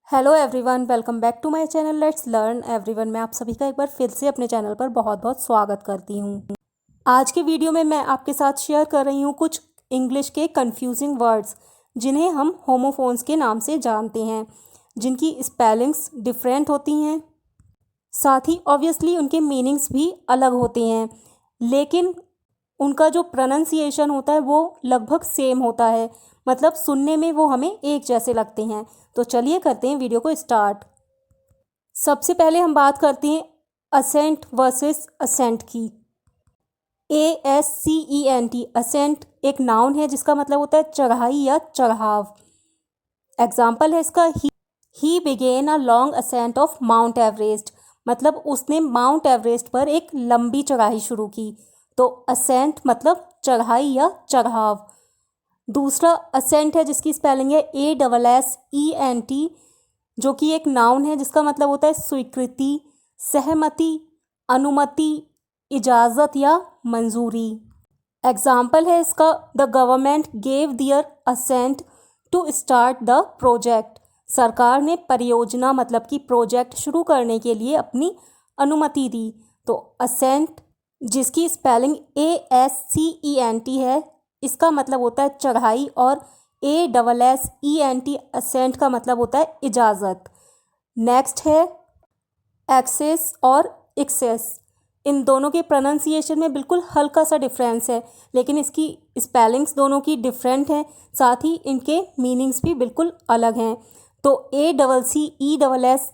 Hello everyone, welcome back to my channel let's learn everyone. मैं आप सभी का एक बार फिर से अपने चैनल पर बहुत बहुत स्वागत करती हूँ। आज के वीडियो में मैं आपके साथ शेयर कर रही हूँ कुछ इंग्लिश के कंफ्यूजिंग वर्ड्स जिन्हें हम होमोफोन्स के नाम से जानते हैं, जिनकी स्पेलिंग्स डिफरेंट होती हैं। साथ ही ऑब्वियसली उनके मीनिंग्स भी अलग होते हैं, लेकिन उनका जो प्रोनाउंसिएशन होता है वो लगभग सेम होता है। मतलब सुनने में वो हमें एक जैसे लगते हैं। तो चलिए करते हैं वीडियो को स्टार्ट। सबसे पहले हम बात करते हैं असेंट वर्सेस असेंट की। ASCENT असेंट एक नाउन है जिसका मतलब होता है चढ़ाई या चढ़ाव। एग्जाम्पल है इसका he began a long ascent of mount Everest. मतलब उसने माउंट एवरेस्ट पर एक लंबी चढ़ाई शुरू की। तो असेंट मतलब चढ़ाई या चढ़ाव। दूसरा असेंट है जिसकी स्पेलिंग है ASSENT, जो कि एक नाउन है जिसका मतलब होता है स्वीकृति, सहमति, अनुमति, इजाज़त या मंजूरी। एग्जाम्पल है इसका the government gave their assent to start the project. सरकार ने परियोजना मतलब कि प्रोजेक्ट शुरू करने के लिए अपनी अनुमति दी। तो असेंट जिसकी स्पेलिंग ASCENT है, इसका मतलब होता है चढ़ाई, और ASSENT असेंट का मतलब होता है इजाज़त। नेक्स्ट है एक्सेस और एक्सेस। इन दोनों के प्रोनाउंसिएशन में बिल्कुल हल्का सा डिफरेंस है, लेकिन इसकी स्पेलिंग्स दोनों की डिफरेंट हैं, साथ ही इनके मीनिंग्स भी बिल्कुल अलग हैं। तो ACCESS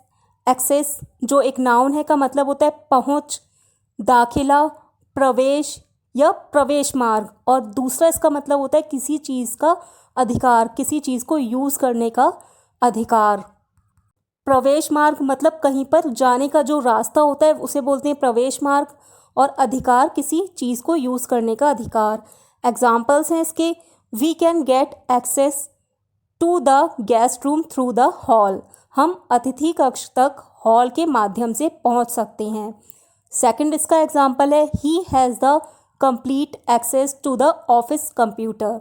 एक्सेस जो एक नाउन है का मतलब होता है पहुँच, दाखिला, प्रवेश या प्रवेश मार्ग, और दूसरा इसका मतलब होता है किसी चीज़ का अधिकार, किसी चीज़ को यूज़ करने का अधिकार। प्रवेश मार्ग मतलब कहीं पर जाने का जो रास्ता होता है उसे बोलते हैं प्रवेश मार्ग, और अधिकार किसी चीज़ को यूज़ करने का अधिकार। एग्जाम्पल्स हैं इसके we can get access to the guest room through the hall. हम अतिथि कक्ष तक हॉल के माध्यम से पहुंच सकते हैं। सेकंड इसका एग्जाम्पल है he has the complete access to the office computer.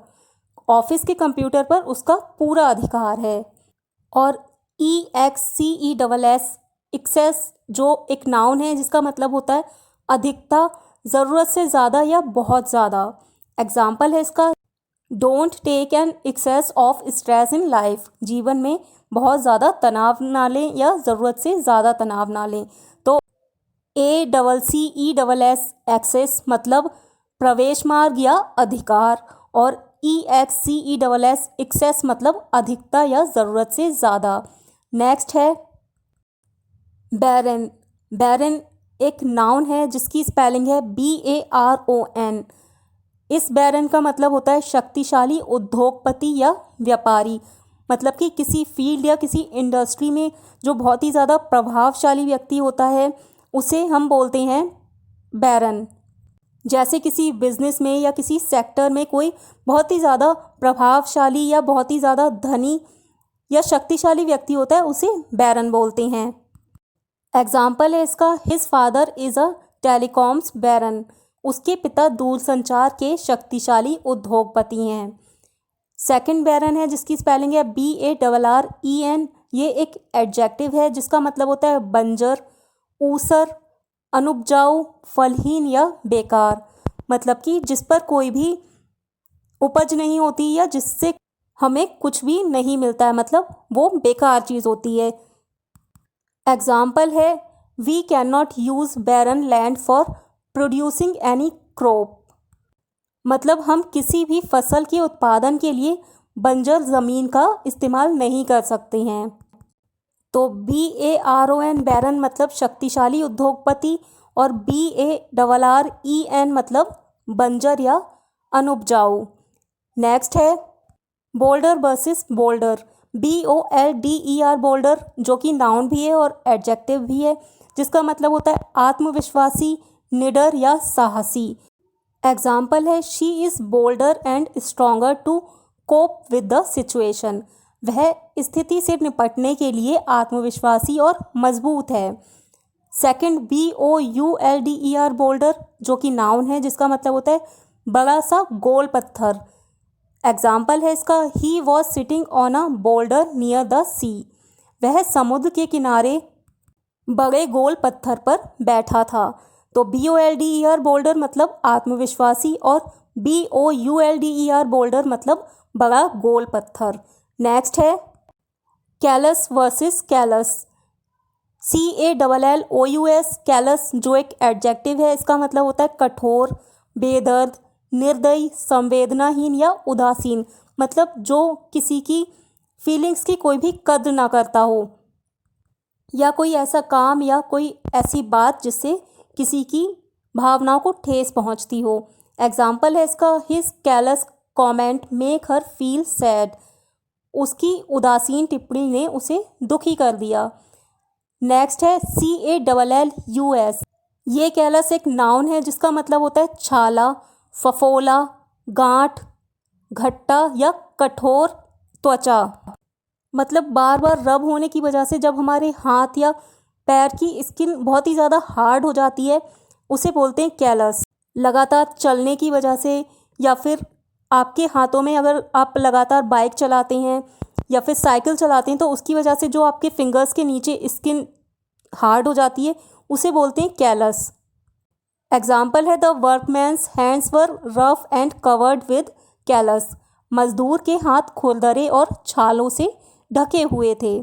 Office के कंप्यूटर पर उसका पूरा अधिकार है। और EXCESS एक्सेस जो एक नाउन है जिसका मतलब होता है अधिकता, ज़रूरत से ज़्यादा या बहुत ज़्यादा। एग्जाम्पल है इसका don't take an excess of stress in life. जीवन में बहुत ज़्यादा तनाव ना लें या ज़रूरत से ज़्यादा तनाव ना लें। तो ACCESS एक्सेस मतलब प्रवेश मार्ग या अधिकार, और EXCESS एक्सेस मतलब अधिकता या ज़रूरत से ज़्यादा। नेक्स्ट है बैरन। बैरन एक नाउन है जिसकी स्पेलिंग है BARON। इस बैरन का मतलब होता है शक्तिशाली उद्योगपति या व्यापारी। मतलब कि किसी फील्ड या किसी इंडस्ट्री में जो बहुत ही ज़्यादा प्रभावशाली व्यक्ति होता है उसे हम बोलते हैं बैरन। जैसे किसी बिजनेस में या किसी सेक्टर में कोई बहुत ही ज़्यादा प्रभावशाली या बहुत ही ज़्यादा धनी या शक्तिशाली व्यक्ति होता है उसे बैरन बोलते हैं। एग्जाम्पल है इसका his father is a telecoms baron. उसके पिता दूरसंचार के शक्तिशाली उद्योगपति हैं। सेकंड बैरन है जिसकी स्पेलिंग है BARREN। ये एक एडजेक्टिव है जिसका मतलब होता है बंजर, ऊसर, अनुपजाऊ, फलहीन या बेकार। मतलब कि जिस पर कोई भी उपज नहीं होती या जिससे हमें कुछ भी नहीं मिलता है, मतलब वो बेकार चीज़ होती है। एग्जाम्पल है we can not use barren land for producing any crop. मतलब हम किसी भी फसल के उत्पादन के लिए बंजर ज़मीन का इस्तेमाल नहीं कर सकते हैं। तो BARON बैरन मतलब शक्तिशाली उद्योगपति, और BARREN मतलब बंजर या अनुपजाऊ। नेक्स्ट है boulder versus boulder. BOLDER boulder जो कि नाउन भी है और एडजेक्टिव भी है, जिसका मतलब होता है आत्मविश्वासी, निडर या साहसी। एग्जाम्पल है she is bolder and stronger to cope with the situation. वह स्थिति से निपटने के लिए आत्मविश्वासी और मजबूत है। सेकंड BOULDER बोल्डर जो कि नाउन है जिसका मतलब होता है बड़ा सा गोल पत्थर। एग्जाम्पल है इसका he was sitting on a boulder near the sea. वह समुद्र के किनारे बड़े गोल पत्थर पर बैठा था। तो BOLDER बोल्डर मतलब आत्मविश्वासी और BOULDER बोल्डर मतलब बड़ा गोल पत्थर। नेक्स्ट है callus versus callus. CALLOUS callus जो एक एडजेक्टिव है, इसका मतलब होता है कठोर, बेदर्द, निर्दयी, संवेदनाहीन या उदासीन, मतलब जो किसी की फीलिंग्स की कोई भी कद्र ना करता हो, या कोई ऐसा काम या कोई ऐसी बात जिससे किसी की भावनाओं को ठेस पहुंचती हो। एग्जाम्पल है इसका, his callus comment make her feel sad. उसकी उदासीन टिप्पणी ने उसे दुखी कर दिया। नेक्स्ट है CALLUS। ये कैलस एक नाउन है जिसका मतलब होता है छाला, फफोला, गांठ, घट्टा या कठोर त्वचा, मतलब बार बार रब होने की वजह से जब हमारे हाथ या पैर की स्किन बहुत ही ज़्यादा हार्ड हो जाती है उसे बोलते हैं कैलस। लगातार चलने की वजह से या फिर आपके हाथों में अगर आप लगातार बाइक चलाते हैं या फिर साइकिल चलाते हैं तो उसकी वजह से जो आपके फिंगर्स के नीचे स्किन हार्ड हो जाती है उसे बोलते हैं कैलस। एग्जाम्पल है the workman's hands were rough and covered with callus. मजदूर के हाथ खुरदरे और छालों से ढके हुए थे।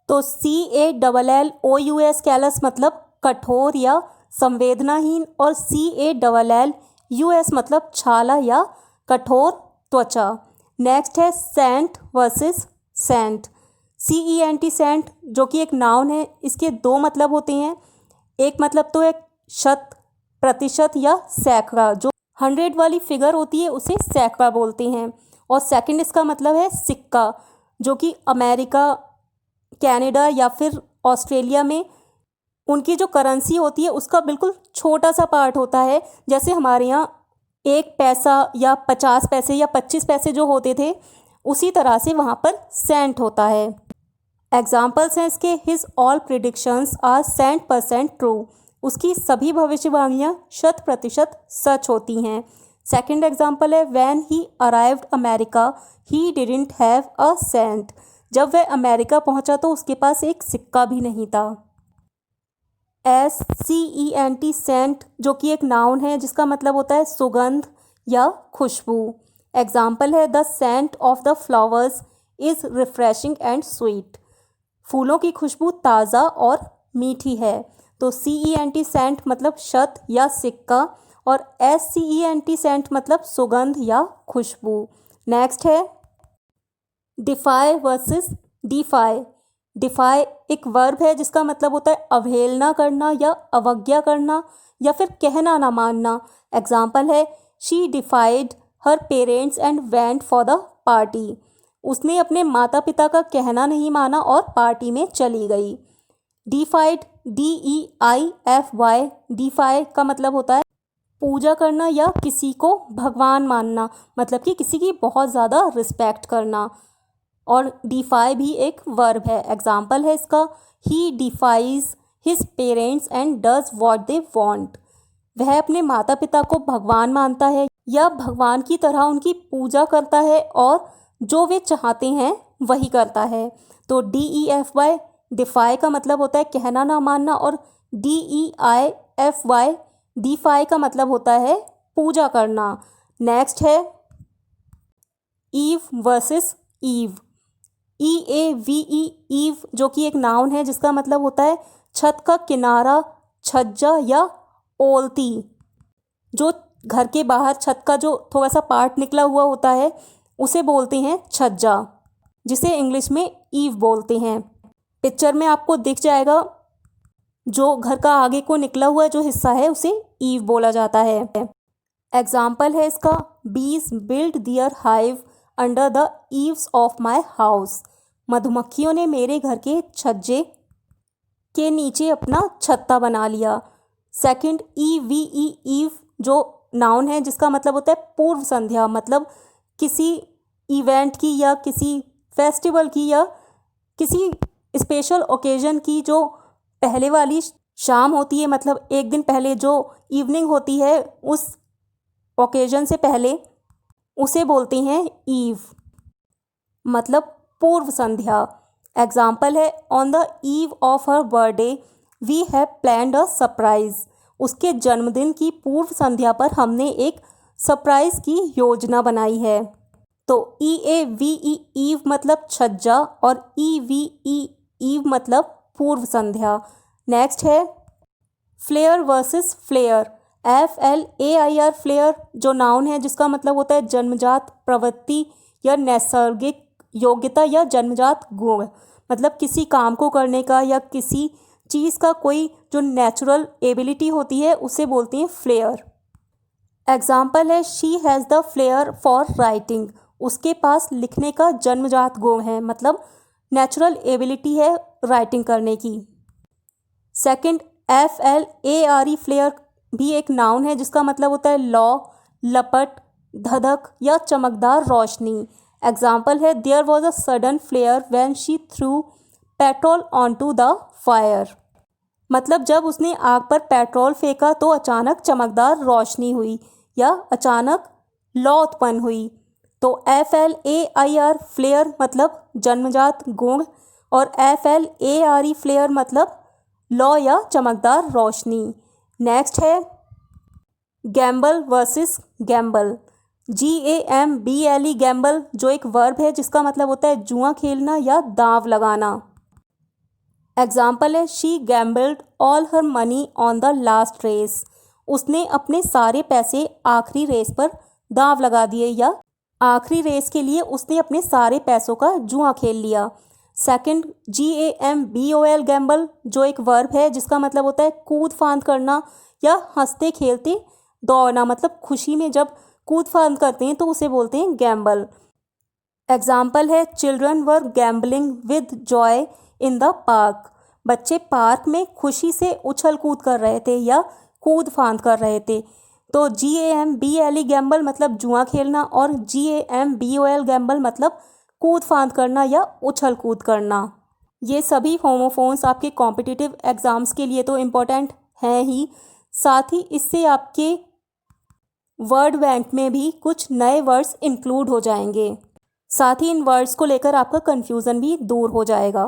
तो CALLOUS कैलस मतलब कठोर या संवेदनाहीन और CALLUS मतलब छाला या कठोर त्वचा। नेक्स्ट है cent versus cent. CENT cent जो कि एक नाउन है, इसके दो मतलब होते हैं। एक मतलब तो है शत, प्रतिशत या सैकड़ा, जो 100 वाली फिगर होती है उसे सैकड़ा बोलते हैं। और सेकंड इसका मतलब है सिक्का, जो कि अमेरिका, कनाडा या फिर ऑस्ट्रेलिया में उनकी जो करेंसी होती है उसका बिल्कुल छोटा सा पार्ट होता है। जैसे हमारे यहाँ 1 पैसा या 50 पैसे या 25 पैसे जो होते थे, उसी तरह से वहाँ पर सेंट होता है। एग्जाम्पल्स हैं इसके, his all predictions are 100% true. उसकी सभी भविष्यवाणियाँ 100% सच होती हैं। सेकंड एग्जाम्पल है when he arrived America he didn't have a cent. जब वह अमेरिका पहुंचा तो उसके पास एक सिक्का भी नहीं था। SCENT सेंट जो कि एक नाउन है जिसका मतलब होता है सुगंध या खुशबू। एग्जाम्पल है the scent of the flowers is refreshing and sweet. फूलों की खुशबू ताज़ा और मीठी है। तो CENT सेंट मतलब शत या सिक्का और SCENT सेंट मतलब सुगंध या खुशबू। नेक्स्ट है डिफाई वर्सेस डिफाई। डिफाई एक वर्ब है जिसका मतलब होता है अवहेलना करना या अवज्ञा करना या फिर कहना ना मानना। एग्जाम्पल है she डिफाइड her parents and went for the party. उसने अपने माता पिता का कहना नहीं माना और पार्टी में चली गई। डिफाइड DEIFY, डिफाई का मतलब होता है पूजा करना या किसी को भगवान मानना, मतलब कि किसी की बहुत ज़्यादा रिस्पेक्ट करना। और डिफाई भी एक वर्ब है। एग्जाम्पल है इसका he defies his parents and does what they want. वह अपने माता पिता को भगवान मानता है या भगवान की तरह उनकी पूजा करता है और जो वे चाहते हैं वही करता है। तो DEFY डिफाई का मतलब होता है कहना ना मानना और DEIFY डिफाई का मतलब होता है पूजा करना। नेक्स्ट है eave versus eave. EAVE eave जो कि एक नाउन है जिसका मतलब होता है छत का किनारा, छज्जा या ओलती। जो घर के बाहर छत का जो थोड़ा सा पार्ट निकला हुआ होता है उसे बोलते हैं छज्जा, जिसे इंग्लिश में ईव बोलते हैं। पिक्चर में आपको दिख जाएगा जो घर का आगे को निकला हुआ जो हिस्सा है उसे ईव बोला जाता है। एग्जाम्पल है इसका bees build their hive under the eaves of my house. मधुमक्खियों ने मेरे घर के छज्जे के नीचे अपना छत्ता बना लिया। सेकंड EVE ईव जो नाउन है जिसका मतलब होता है पूर्व संध्या, मतलब किसी इवेंट की या किसी फेस्टिवल की या किसी स्पेशल ओकेजन की जो पहले वाली शाम होती है, मतलब एक दिन पहले जो इवनिंग होती है उस ओकेजन से पहले, उसे बोलते हैं ईव, मतलब पूर्व संध्या। एग्जाम्पल है on the eve of her birthday we have planned a surprise. उसके जन्मदिन की पूर्व संध्या पर हमने एक सरप्राइज की योजना बनाई है। तो EAVE ईव मतलब छज्जा और EVE ईव मतलब पूर्व संध्या। नेक्स्ट है flare versus flair. FLAIR flair जो नाउन है जिसका मतलब होता है जन्मजात प्रवृत्ति या नैसर्गिक योग्यता या जन्मजात गुण, मतलब किसी काम को करने का या किसी चीज़ का कोई जो नेचुरल एबिलिटी होती है उसे बोलते हैं फ्लेयर। एग्जाम्पल है she has the flare for writing. उसके पास लिखने का जन्मजात गुण है, मतलब नेचुरल एबिलिटी है राइटिंग करने की। सेकंड FLARE फ्लेयर भी एक नाउन है जिसका मतलब होता है लौ, लपट, धधक या चमकदार रोशनी। एग्जाम्पल है there was a sudden flare when she threw petrol onto the fire. मतलब जब उसने आग पर पेट्रोल फेंका तो अचानक चमकदार रोशनी हुई या अचानक लौ उत्पन्न हुई। तो FLAIR फ्लेयर मतलब जन्मजात गुण और FLARE फ्लेयर मतलब लौ या चमकदार रोशनी। नेक्स्ट है Gamble versus Gamble. GAMBLE Gamble जो एक वर्ब है जिसका मतलब होता है जुआ खेलना या दांव लगाना। एग्जाम्पल है she gambled all her money on the last race. उसने अपने सारे पैसे आखिरी रेस पर दांव लगा दिए या आखिरी रेस के लिए उसने अपने सारे पैसों का जुआ खेल लिया। सेकंड GAMBOL गैम्बल जो एक वर्ब है जिसका मतलब होता है कूद फांद करना या हंसते खेलते दौड़ना, मतलब खुशी में जब कूद फांद करते हैं तो उसे बोलते हैं गैम्बल। एग्जाम्पल है children were gambling with joy in the park. बच्चे पार्क में खुशी से उछल कूद कर रहे थे या कूद फांद कर रहे थे। तो GAMBLE गैम्बल मतलब जुआ खेलना और GAMBOL गैम्बल मतलब कूद फांद करना या उछल कूद करना। ये सभी होमोफोन्स आपके कॉम्पिटिटिव एग्ज़ाम्स के लिए तो इम्पोर्टेंट हैं ही, साथ ही इससे आपके वर्ड बैंक में भी कुछ नए वर्ड्स इंक्लूड हो जाएंगे। साथ ही इन वर्ड्स को लेकर आपका कन्फ्यूज़न भी दूर हो जाएगा।